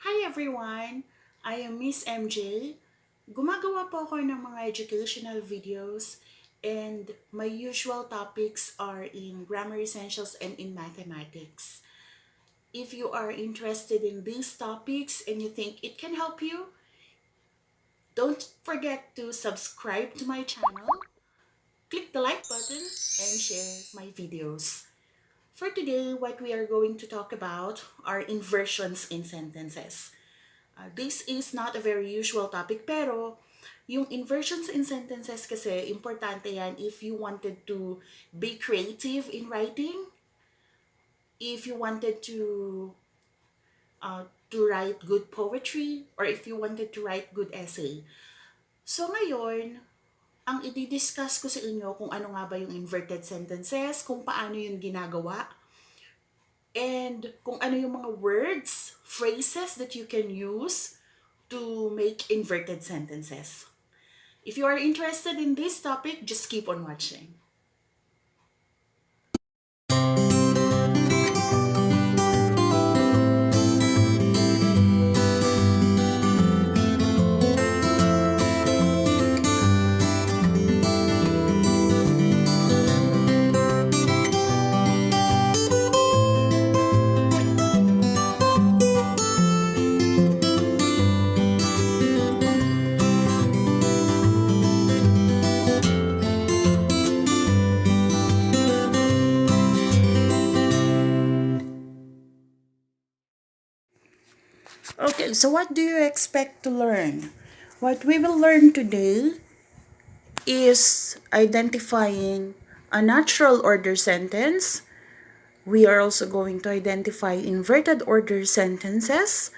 Hi everyone! I am Miss MJ. Gumagawa po ako ng mga educational videos and my usual topics are in grammar essentials and in mathematics. If you are interested in these topics and you think it can help you, don't forget to subscribe to my channel, click the like button, and share my videos. For today, what we are going to talk about are inversions in sentences. This is not a very usual topic, pero yung inversions in sentences kasi, importante yan if you wanted to be creative in writing, if you wanted to write good poetry, or if you wanted to write good essay. So ngayon, ang i-discuss ko sa inyo kung ano nga ba yung inverted sentences, kung paano yung ginagawa, and kung ano yung mga words, phrases that you can use to make inverted sentences. If you are interested in this topic, just keep on watching. Okay, so what do you expect to learn? What we will learn today is identifying a natural order sentence. We are also going to identify inverted order sentences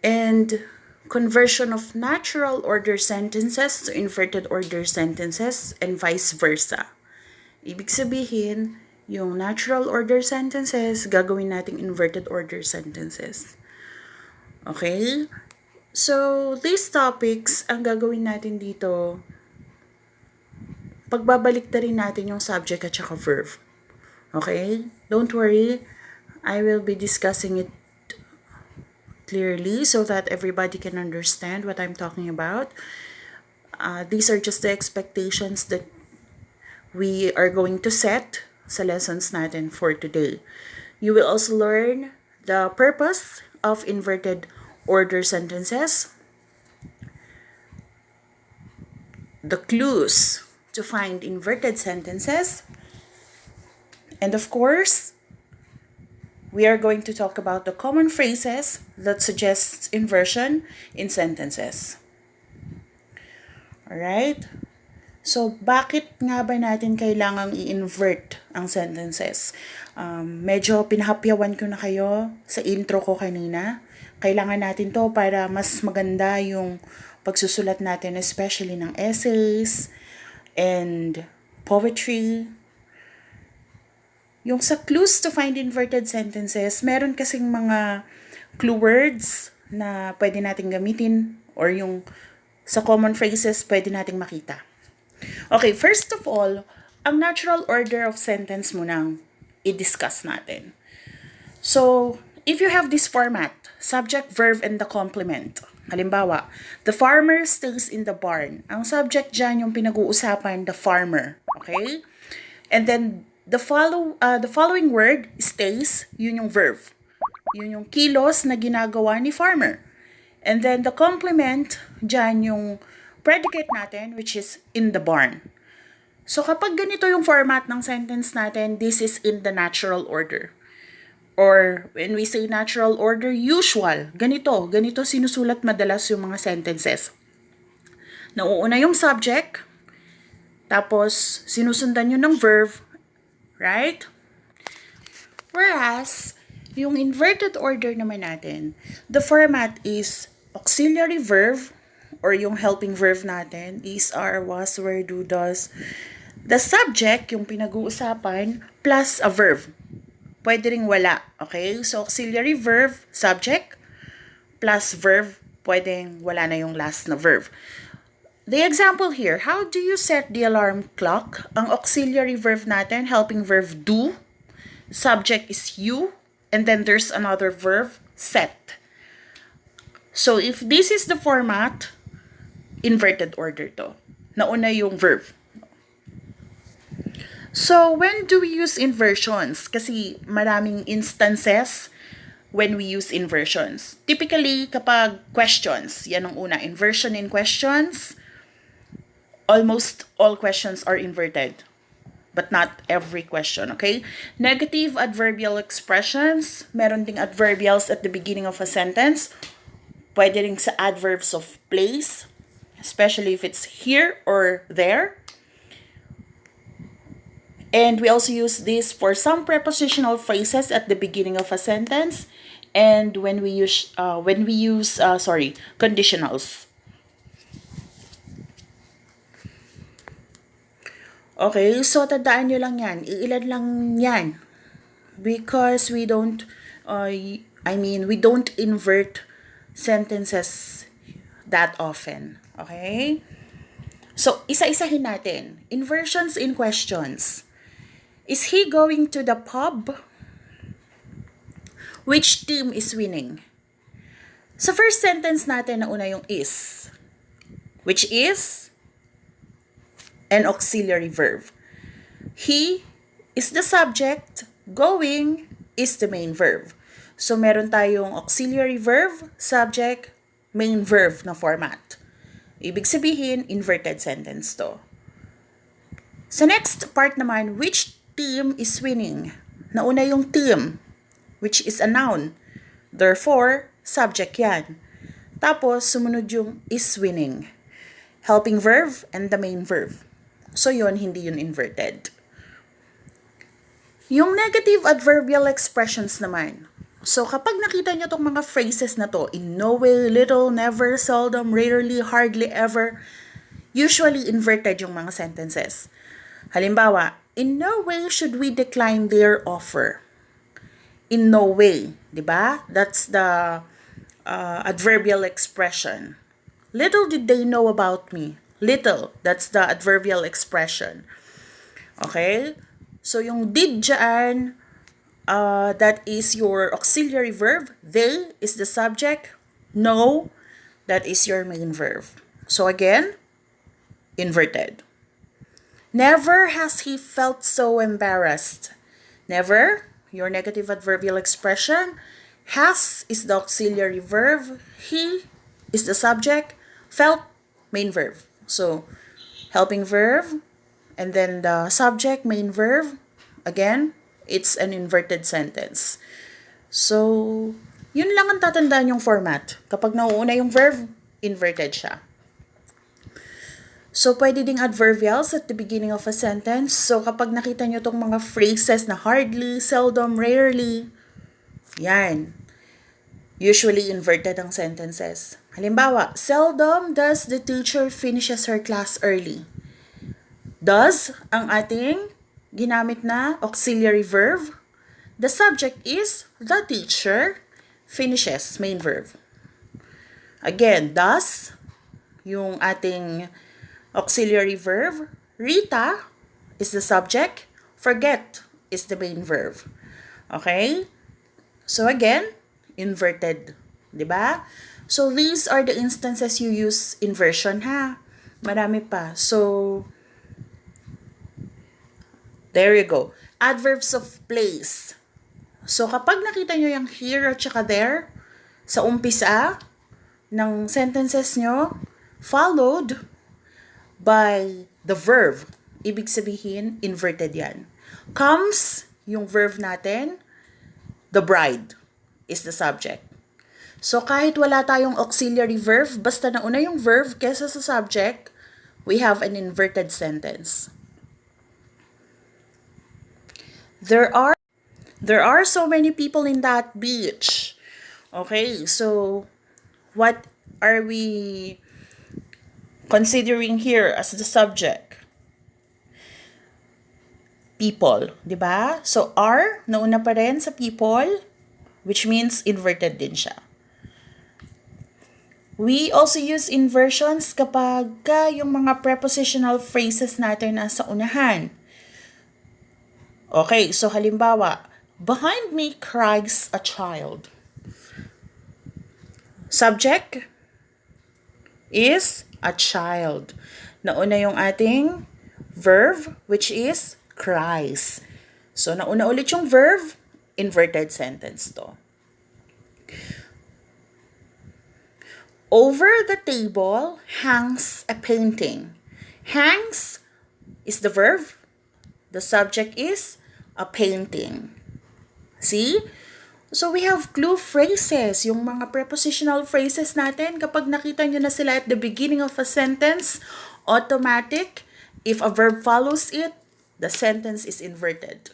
and conversion of natural order sentences to inverted order sentences and vice versa. Ibig sabihin, yung natural order sentences, gagawin nating inverted order sentences. Okay? So, these topics, ang gagawin natin dito, pagbabalik na rin natin yung subject at saka verb. Okay? Don't worry. I will be discussing it clearly so that everybody can understand what I'm talking about. These are just the expectations that we are going to set sa lessons natin for today. You will also learn the purpose of inverted order sentences, the clues to find inverted sentences, and of course, we are going to talk about the common phrases that suggests inversion in sentences. Alright? So, bakit nga ba natin kailangang i-invert ang sentences? Medyo pinahapyawan ko na kayo sa intro ko kanina. Kailangan natin to para mas maganda yung pagsusulat natin, especially ng essays and poetry. Yung sa clues to find inverted sentences, meron kasing mga clue words na pwede nating gamitin or yung sa common phrases pwede nating makita. Okay, first of all, ang natural order of sentence munang i-discuss natin. So, if you have this format, subject, verb, and the complement. Halimbawa, the farmer stays in the barn. Ang subject dyan yung pinag-uusapan, the farmer. Okay? And then, the following word, stays, yun yung verb. Yun yung kilos na ginagawa ni farmer. And then, the complement, dyan yung predicate natin, which is in the barn. So, kapag ganito yung format ng sentence natin, this is in the natural order. Or, when we say natural order, usual. Ganito sinusulat madalas yung mga sentences. Nauuna yung subject, tapos sinusundan yun ng verb, right? Whereas, yung inverted order naman natin, the format is auxiliary verb, or yung helping verb natin, is, are, was, were, do, does. The subject, yung pinag-uusapan, plus a verb. Pwede ring wala, okay? So, auxiliary verb, subject, plus verb, pwedeng wala na yung last na verb. The example here, how do you set the alarm clock? Ang auxiliary verb natin, helping verb do. subject is you, and then there's another verb, set. So if this is the format, inverted order to. Nauna yung verb. So when do we use inversions? Kasi maraming instances when we use inversions. Typically, kapag questions, yan ang una. Inversion in questions, almost all questions are inverted. But not every question, okay? Negative adverbial expressions, meron ding adverbials at the beginning of a sentence. Pwede rin sa adverbs of place, especially if it's here or there. And we also use this for some prepositional phrases at the beginning of a sentence, and when we use conditionals. Okay, so tandaan nyo lang yan. Iilan lang yan. Because we don't invert sentences that often. Okay? So, isa-isahin natin. Inversions in questions. Is he going to the pub? Which team is winning? Sa first sentence natin, nauna yung is. Which is an auxiliary verb. He is the subject. Going is the main verb. So, meron tayong auxiliary verb, subject, main verb na format. Ibig sabihin, inverted sentence to. Sa next part naman, which team is winning? Nauna yung team, which is a noun. Therefore, subject yan. Tapos, sumunod yung is winning. Helping verb and the main verb. So yun, hindi yun inverted. Yung negative adverbial expressions naman. So kapag nakita nyo tong mga phrases na to, in no way, little, never, seldom, rarely, hardly, ever, usually inverted yung mga sentences. Halimbawa, in no way should we decline their offer. In no way, di ba? That's the adverbial expression. Little did they know about me. Little, that's the adverbial expression. Okay? So yung did dyan, that is your auxiliary verb. They is the subject. No, that is your main verb. So again, inverted. Never has he felt so embarrassed. Never, your negative adverbial expression. Has is the auxiliary verb. He is the subject. Felt, main verb. So, helping verb, and then the subject, main verb. Again, it's an inverted sentence. So, yun lang ang tatandaan yung format. Kapag nauuna yung verb, inverted siya. So, pwede ding adverbials at the beginning of a sentence. So, kapag nakita nyo tong mga phrases na hardly, seldom, rarely, yan. Usually inverted ang sentences. Halimbawa, seldom does the teacher finishes her class early. Does ang ating ginamit na auxiliary verb. The subject is the teacher. Finishes, main verb. Again, does, yung ating auxiliary verb. Rita is the subject. Forget is the main verb. Okay? So again, inverted. Diba? So these are the instances you use inversion, ha? Marami pa. So, there you go. Adverbs of place. So kapag nakita nyo yung here at saka there, sa umpisa ng sentences nyo, followed by the verb. Ibig sabihin, inverted yan. Comes, yung verb natin, the bride is the subject. So kahit wala tayong auxiliary verb, basta nauna yung verb kesa sa subject, we have an inverted sentence. There are so many people in that beach. Okay, so what are we considering here as the subject? People, di ba? So are, nauna pa rin sa people, which means inverted din siya. We also use inversions kapag yung mga prepositional phrases natin nasa unahan. Okay, so halimbawa, Behind me cries a child. Subject is a child. Nauna yung ating verb, which is cries. So, nauna ulit yung verb, inverted sentence to. Over the table hangs a painting. Hangs is the verb. The subject is a painting. See? So we have clue phrases, yung mga prepositional phrases natin. Kapag nakita nyo na sila at the beginning of a sentence, automatic, if a verb follows it, the sentence is inverted.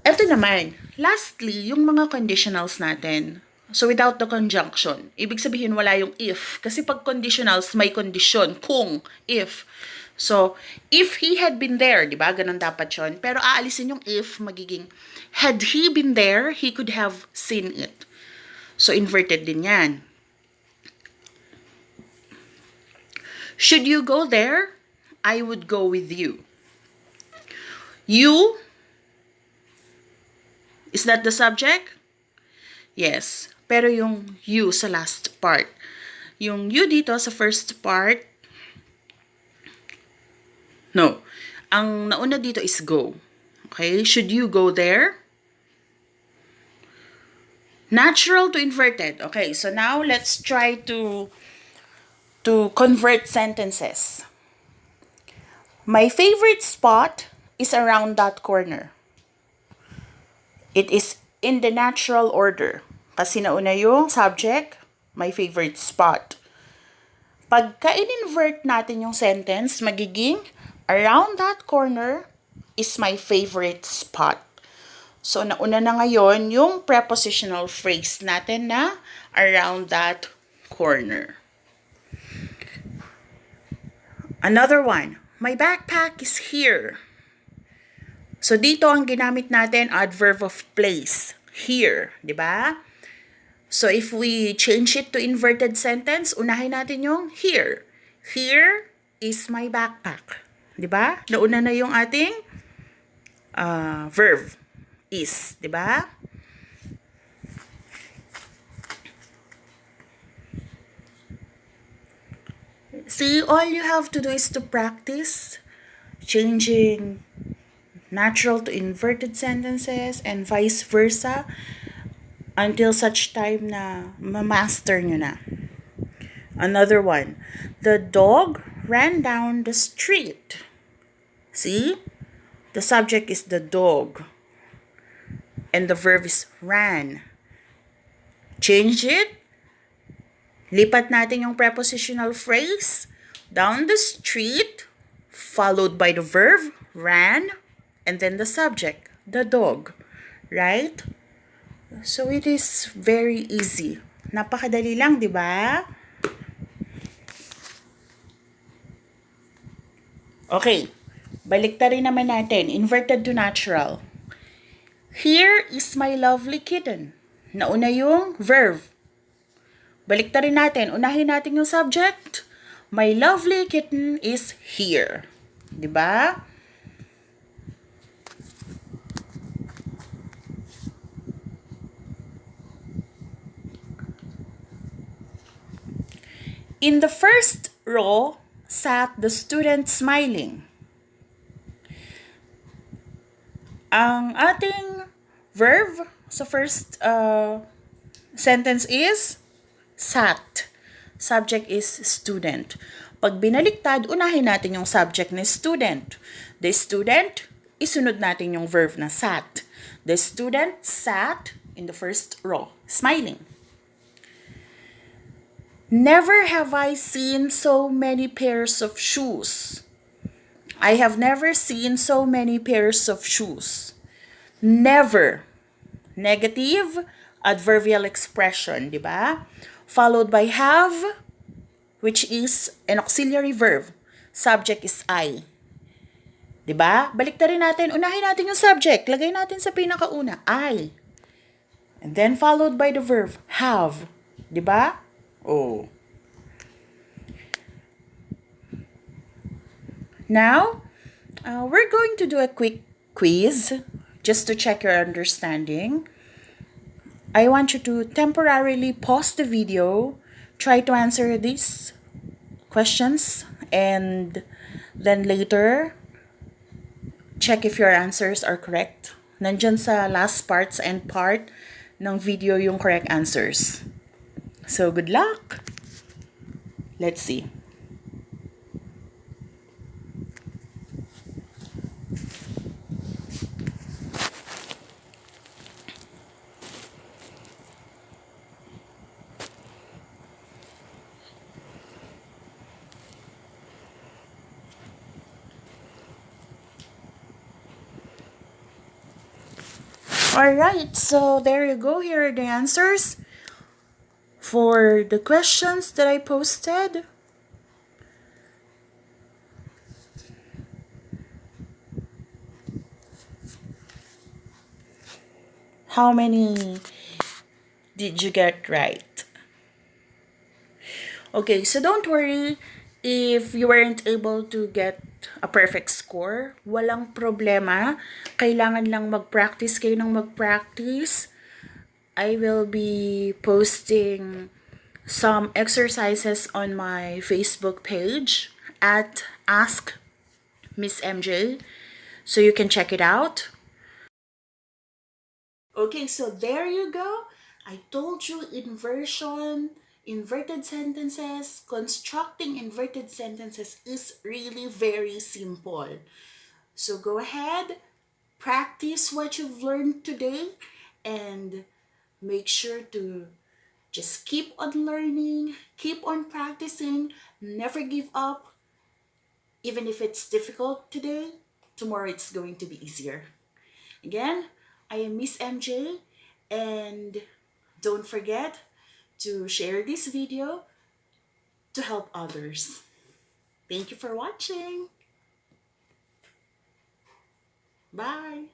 Ito naman, lastly, yung mga conditionals natin. So without the conjunction, ibig sabihin wala yung if. Kasi pag conditionals, may condition, kung, if. So, if he had been there, di ba? Ganun dapat yun. Pero aalisin yung if, magiging, had he been there, he could have seen it. So, inverted din yan. Should you go there? I would go with you. You, is that the subject? Yes. Pero yung you sa last part. Yung you dito sa first part, no. Ang nauna dito is go. Okay? Should you go there? Natural to inverted. Okay, so now let's try to convert sentences. My favorite spot is around that corner. It is in the natural order. Kasi nauna yung subject, my favorite spot. Pagka in-invert natin yung sentence, magiging around that corner is my favorite spot. So, nauna na ngayon yung prepositional phrase natin na around that corner. Another one, my backpack is here. So, dito ang ginamit natin, adverb of place. Here, di ba? So, if we change it to inverted sentence, unahin natin yung here. Here is my backpack. Di ba? Nauna na yung ating verb is. Di ba? See, all you have to do is to practice changing natural to inverted sentences and vice versa until such time na ma-master nyo na. Another one. The dog ran down the street. See? The subject is the dog. And the verb is ran. Change it. Lipat natin yung prepositional phrase. Down the street, followed by the verb, ran, and then the subject, the dog. Right? So it is very easy. Napakadali lang, di ba? Okay. Baliktarin naman natin. Inverted to natural. Here is my lovely kitten. Nauna yung verb. Baliktarin natin. Unahin natin yung subject. My lovely kitten is here. Di ba? In the first row sat the student smiling. Ang ating verb sa first sentence is sat. Subject is student. Pag binaliktad, unahin natin yung subject na student. The student, isunod natin yung verb na sat. The student sat in the first row, smiling. Never have I seen so many pairs of shoes. I have never seen so many pairs of shoes. Never. Negative, adverbial expression, di ba? Followed by have, which is an auxiliary verb. Subject is I. Di ba? Baliktarin natin. Unahin natin yung subject. Lagay natin sa pinakauna. I. And then followed by the verb, have. Di ba? Oh. Now, we're going to do a quick quiz. just to check your understanding. I want you to temporarily pause the video, try to answer these questions, and then later, check if your answers are correct. Nandyan sa last parts and part ng video yung correct answers. So, good luck! Let's see. Alright, so there you go. Here are the answers for the questions that I posted. How many did you get right? Okay, so don't worry if you weren't able to get a perfect score. Walang problema. Kailangan lang mag-practice kayo ng mag-practice. I will be posting some exercises on my Facebook page at Ask Miss MJ, so you can check it out. Okay, so there you go. I told you inversion, inverted sentences, constructing inverted sentences is really very simple. So go ahead, practice what you've learned today, and make sure to just keep on learning, keep on practicing, never give up. Even if it's difficult today, tomorrow it's going to be easier. Again, I am Miss MJ, and don't forget to share this video to help others. Thank you for watching. Bye.